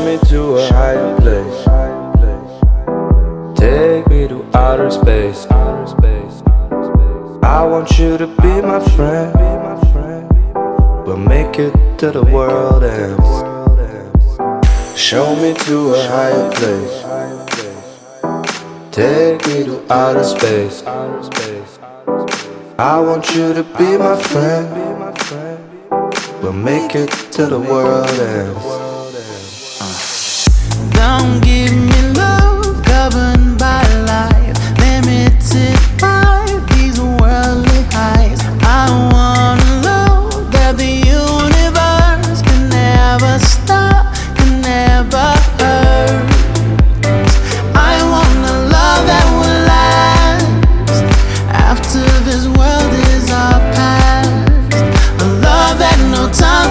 me to a higher place. Take me to outer space. I want you to be my friend. We'll make it till the world ends. Show me to a higher place. Take me to outer space. I want you to be my friend. We'll make it till the world ends. Don't give me love governed by life, limited by these worldly highs. I want a love that the universe can never stop, can never hurt. I want a love that will last after this world is our past. A love that no time